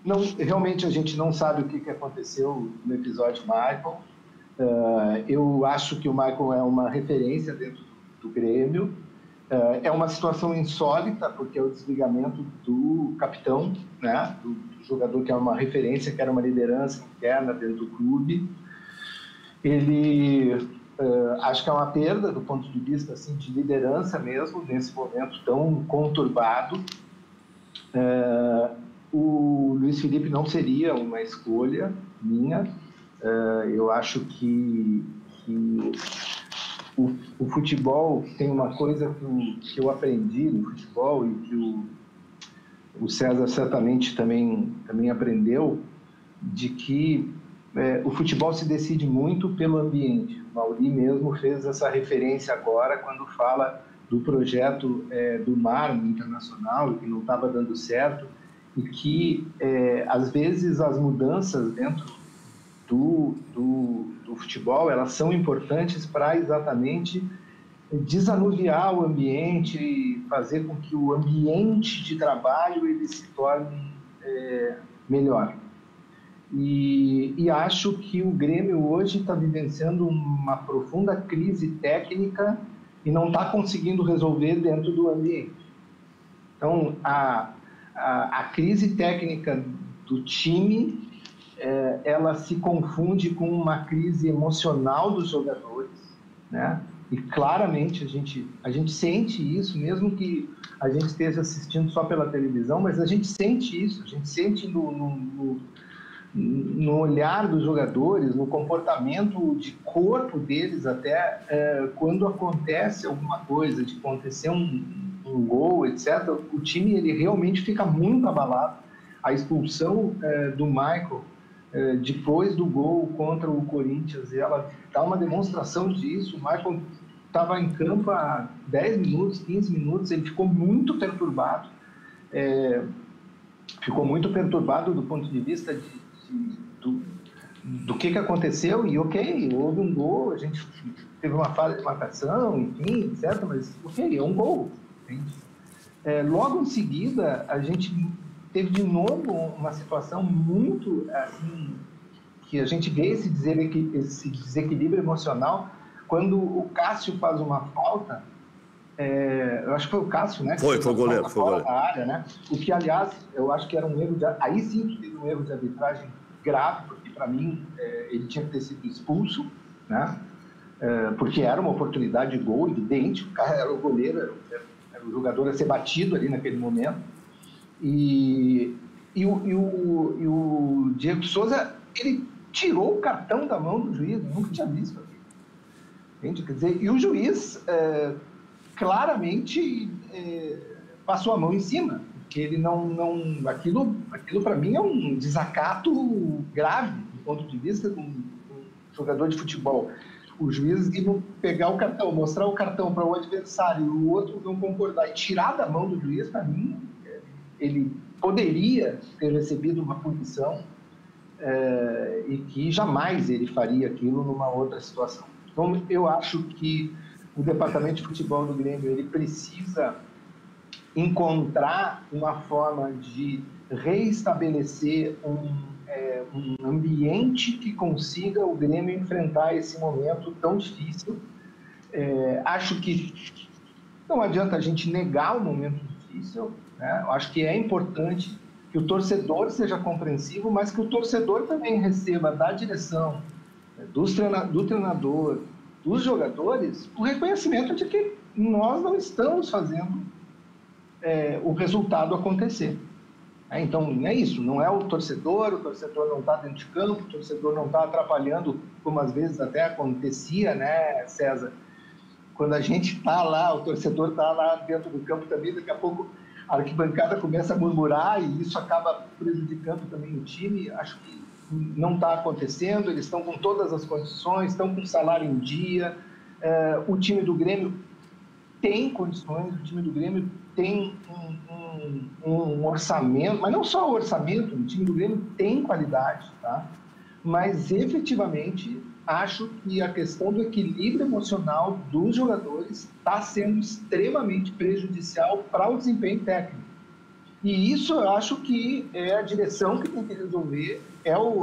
Não, realmente a gente não sabe o que aconteceu no episódio Michael. Eu acho que o Michael é uma referência dentro do Grêmio. É uma situação insólita, porque é o desligamento do capitão, né, do jogador que é uma referência, que era uma liderança interna dentro do clube. Ele, acho que é uma perda do ponto de vista assim, de liderança mesmo, nesse momento tão conturbado. O Luiz Felipe não seria uma escolha minha. Eu acho que o futebol tem uma coisa que eu aprendi no futebol e que o César certamente também aprendeu, de que o futebol se decide muito pelo ambiente. O Mauri mesmo fez essa referência agora quando fala do projeto do Mar Internacional, que não estava dando certo, e que às vezes as mudanças dentro do futebol, elas são importantes para exatamente desanuviar o ambiente e fazer com que o ambiente de trabalho ele se torne melhor. E acho que o Grêmio hoje está vivenciando uma profunda crise técnica e não está conseguindo resolver dentro do ambiente. Então, a crise técnica do time, ela se confunde com uma crise emocional dos jogadores, né? E claramente a gente sente isso, mesmo que a gente esteja assistindo só pela televisão, mas a gente sente isso, a gente sente no olhar dos jogadores, no comportamento de corpo deles, até quando acontece alguma coisa, de acontecer um gol, etc., o time ele realmente fica muito abalado. A expulsão do Michael depois do gol contra o Corinthians, ela dá uma demonstração disso. O Michael estava em campo há 10 minutos, 15 minutos, ele ficou muito perturbado, do ponto de vista do que aconteceu, e ok, houve um gol, a gente teve uma falha de marcação, enfim, etc., mas ok, é um gol, entende? Logo em seguida, a gente teve de novo uma situação muito assim, que a gente vê esse desequilíbrio emocional quando o Cássio faz uma falta. Eu acho que foi o Cássio, né? Foi o goleiro. Fora da área, né? O que, aliás, eu acho que era um erro aí sim que teve um erro de arbitragem grave, porque para mim ele tinha que ter sido expulso, né? Porque era uma oportunidade de gol evidente, o cara era o goleiro, era o jogador a ser batido ali naquele momento. E o Diego Souza, ele tirou o cartão da mão do juiz, nunca tinha visto aquilo. Entende? Quer dizer, e o juiz claramente passou a mão em cima, porque ele aquilo para mim é um desacato grave do ponto de vista de um jogador de futebol. O juiz iba pegar o cartão, mostrar o cartão para o adversário e o outro não concordar e tirar da mão do juiz, para mim, ele poderia ter recebido uma punição e que jamais ele faria aquilo numa outra situação. Então, eu acho que o departamento de futebol do Grêmio ele precisa encontrar uma forma de reestabelecer um ambiente que consiga o Grêmio enfrentar esse momento tão difícil. Acho que não adianta a gente negar o momento difícil, né? Eu acho que é importante que o torcedor seja compreensivo, mas que o torcedor também receba da direção, do treinador, dos jogadores, o reconhecimento de que nós não estamos fazendo o resultado acontecer. Então, é isso, não é o torcedor não está dentro de campo, o torcedor não está atrapalhando, como às vezes até acontecia, né, César? Quando a gente está lá, o torcedor está lá dentro do campo também, daqui a pouco a arquibancada começa a murmurar e isso acaba prejudicando também o time. Acho que não está acontecendo, eles estão com todas as condições, estão com salário em dia, o time do Grêmio tem condições, o time do Grêmio tem um orçamento, mas não só o orçamento, o time do Grêmio tem qualidade, tá? Mas efetivamente acho que a questão do equilíbrio emocional dos jogadores está sendo extremamente prejudicial para o desempenho técnico. E isso eu acho que é a direção que tem que resolver,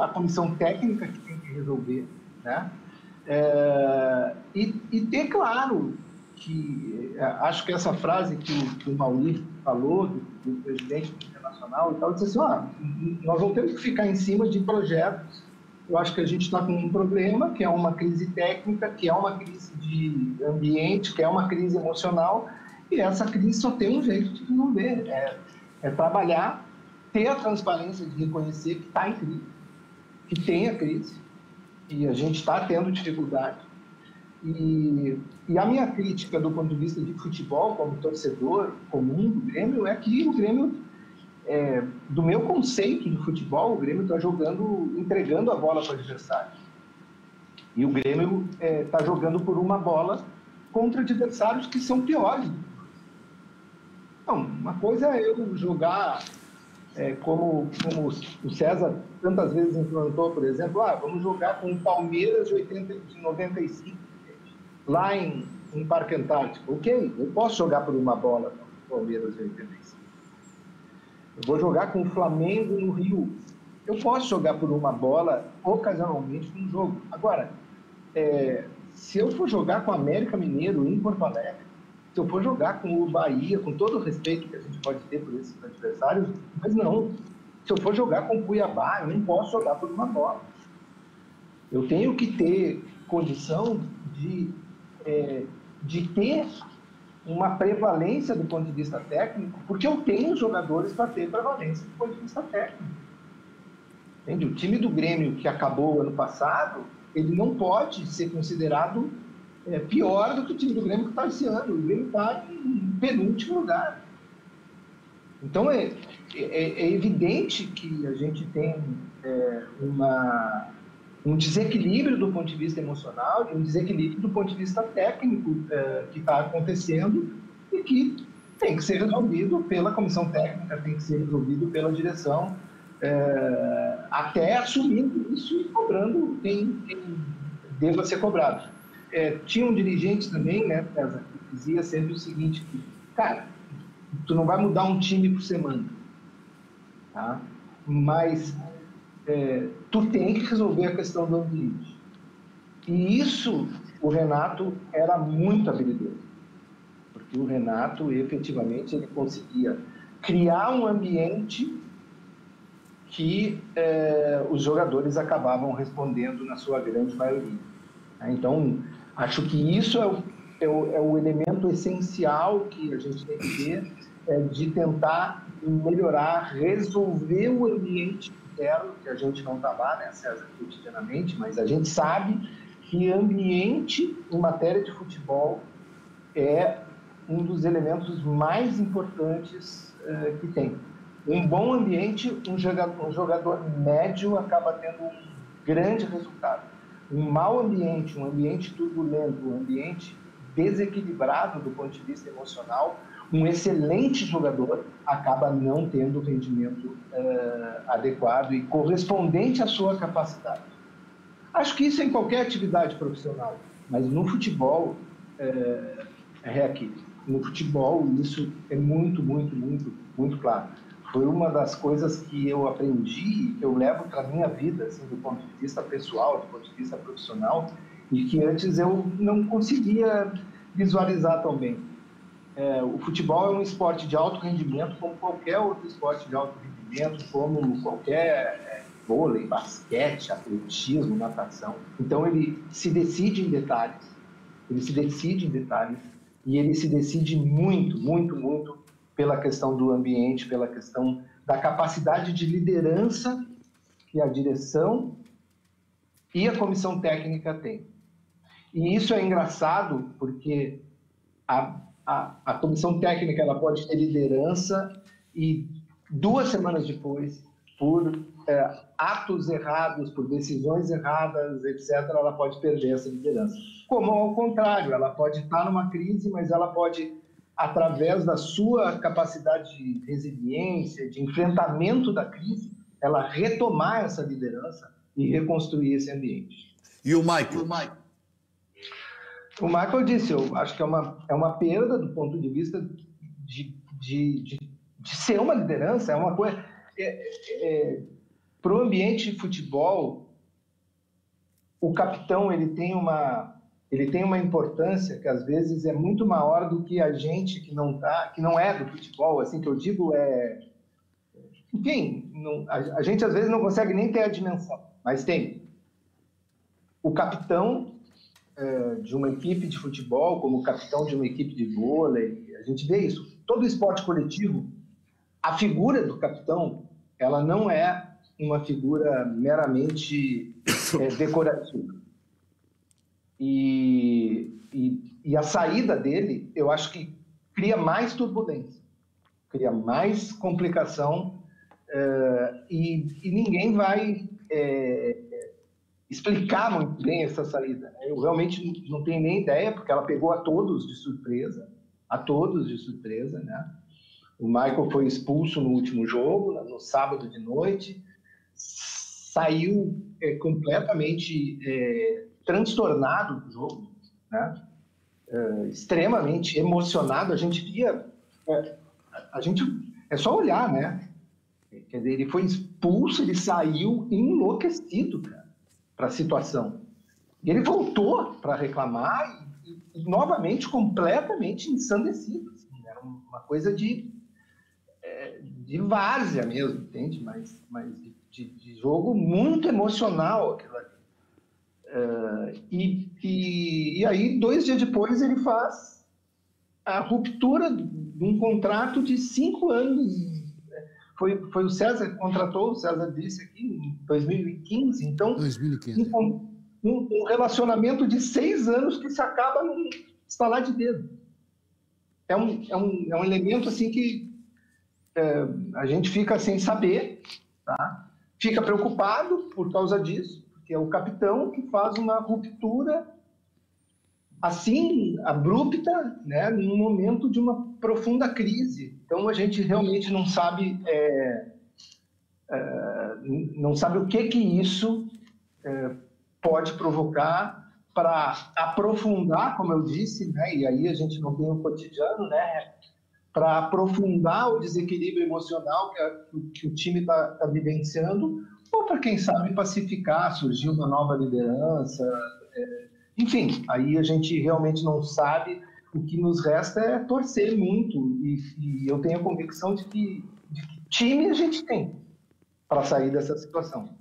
a comissão técnica que tem que resolver, né? E ter claro que, acho que essa frase que o Maurício falou, do presidente do Internacional e tal, disse assim, nós não temos que ficar em cima de projetos. Eu acho que a gente está com um problema, que é uma crise técnica, que é uma crise de ambiente, que é uma crise emocional, e essa crise só tem um jeito de resolver, é trabalhar, ter a transparência de reconhecer que está em crise, que tem a crise, e a gente está tendo dificuldade. E a minha crítica do ponto de vista de futebol, como torcedor comum do Grêmio, é que o Grêmio, do meu conceito de futebol, o Grêmio está jogando, entregando a bola para o adversário. E o Grêmio está jogando por uma bola contra adversários que são piores. Não, uma coisa é eu jogar como o César tantas vezes implantou, por exemplo, vamos jogar com o Palmeiras de 95, lá em Parque Antártico. Ok, eu posso jogar por uma bola com o Palmeiras de 85. Eu vou jogar com o Flamengo no Rio. Eu posso jogar por uma bola, ocasionalmente, num jogo. Agora, se eu for jogar com o América Mineiro em Porto Alegre, se eu for jogar com o Bahia, com todo o respeito que a gente pode ter por esses adversários, mas não. Se eu for jogar com o Cuiabá, eu não posso jogar por uma bola. Eu tenho que ter condição de ter uma prevalência do ponto de vista técnico, porque eu tenho jogadores para ter prevalência do ponto de vista técnico. Entende? O time do Grêmio que acabou ano passado, ele não pode ser considerado pior do que o time do Grêmio que está esse ano. O Grêmio está em penúltimo lugar. Então, é evidente que a gente tem um desequilíbrio do ponto de vista emocional e um desequilíbrio do ponto de vista técnico que está acontecendo e que tem que ser resolvido pela comissão técnica, tem que ser resolvido pela direção, até assumindo isso e cobrando quem deva ser cobrado. Tinha um dirigente também, né, César, que dizia sempre o seguinte, cara, tu não vai mudar um time por semana, tá? Mas tu tem que resolver a questão do ambiente. E isso, o Renato era muito habilidoso, porque o Renato, efetivamente, ele conseguia criar um ambiente que os jogadores acabavam respondendo na sua grande maioria. Então, acho que isso é o elemento essencial que a gente tem que ter, de tentar melhorar, resolver o ambiente interno, que a gente não está lá, né, César, cotidianamente, mas a gente sabe que ambiente em matéria de futebol é um dos elementos mais importantes que tem. Um bom ambiente, um jogador médio acaba tendo um grande resultado. Um mau ambiente, um ambiente turbulento, um ambiente desequilibrado do ponto de vista emocional, um excelente jogador acaba não tendo o rendimento adequado e correspondente à sua capacidade. Acho que isso é em qualquer atividade profissional, mas no futebol, no futebol isso é muito, muito, muito, muito claro. Foi uma das coisas que eu aprendi, que eu levo para a minha vida, assim, do ponto de vista pessoal, do ponto de vista profissional, e que antes eu não conseguia visualizar tão bem. O futebol é um esporte de alto rendimento, como qualquer outro esporte de alto rendimento, como qualquer vôlei, basquete, atletismo, natação. Então, ele se decide em detalhes, e ele se decide muito, muito, muito pela questão do ambiente, pela questão da capacidade de liderança que a direção e a comissão técnica têm. E isso é engraçado, porque a comissão técnica ela pode ter liderança e 2 semanas depois, por atos errados, por decisões erradas, etc., ela pode perder essa liderança. Como ao contrário, ela pode estar numa crise, mas ela pode, através da sua capacidade de resiliência, de enfrentamento da crise, ela retomar essa liderança e reconstruir esse ambiente. E o Michael? O Michael disse, eu acho que é uma perda do ponto de vista de de ser uma liderança, é uma coisa... Para o ambiente de futebol, o capitão ele tem uma importância que às vezes é muito maior do que a gente que não é do futebol, assim que eu digo enfim, a gente às vezes não consegue nem ter a dimensão, mas tem o capitão de uma equipe de futebol, como o capitão de uma equipe de vôlei, a gente vê isso. Todo esporte coletivo, a figura do capitão, ela não é uma figura meramente decorativa. E a saída dele, eu acho que cria mais turbulência, cria mais complicação, e ninguém vai explicar muito bem essa saída. Eu realmente não tenho nem ideia, porque ela pegou a todos de surpresa, né? O Michael foi expulso no último jogo, no sábado de noite, saiu completamente transtornado do jogo, né? Extremamente emocionado. A gente via... é só olhar, né? Quer dizer, ele foi expulso, ele saiu enlouquecido, cara, para a situação. E ele voltou para reclamar e novamente completamente ensandecido. Assim, era uma coisa de várzea mesmo, entende? Mas de jogo muito emocional aquilo ali. E aí, 2 dias depois, ele faz a ruptura de um contrato de 5 anos. Foi o César que contratou, o César disse aqui, em 2015. Então, 2015. Um relacionamento de 6 anos que se acaba num estalar de dedo. É um elemento assim que a gente fica sem saber, tá? Fica preocupado por causa disso, porque é o capitão que faz uma ruptura assim, abrupta, né, num momento de uma profunda crise. Então, a gente realmente não sabe o que isso pode provocar para aprofundar, como eu disse, né, e aí a gente não tem o cotidiano, né, para aprofundar o desequilíbrio emocional que o time está vivenciando, ou para, quem sabe, pacificar, surgir uma nova liderança. Enfim, aí a gente realmente não sabe. O que nos resta é torcer muito, e eu tenho a convicção de que time a gente tem para sair dessa situação.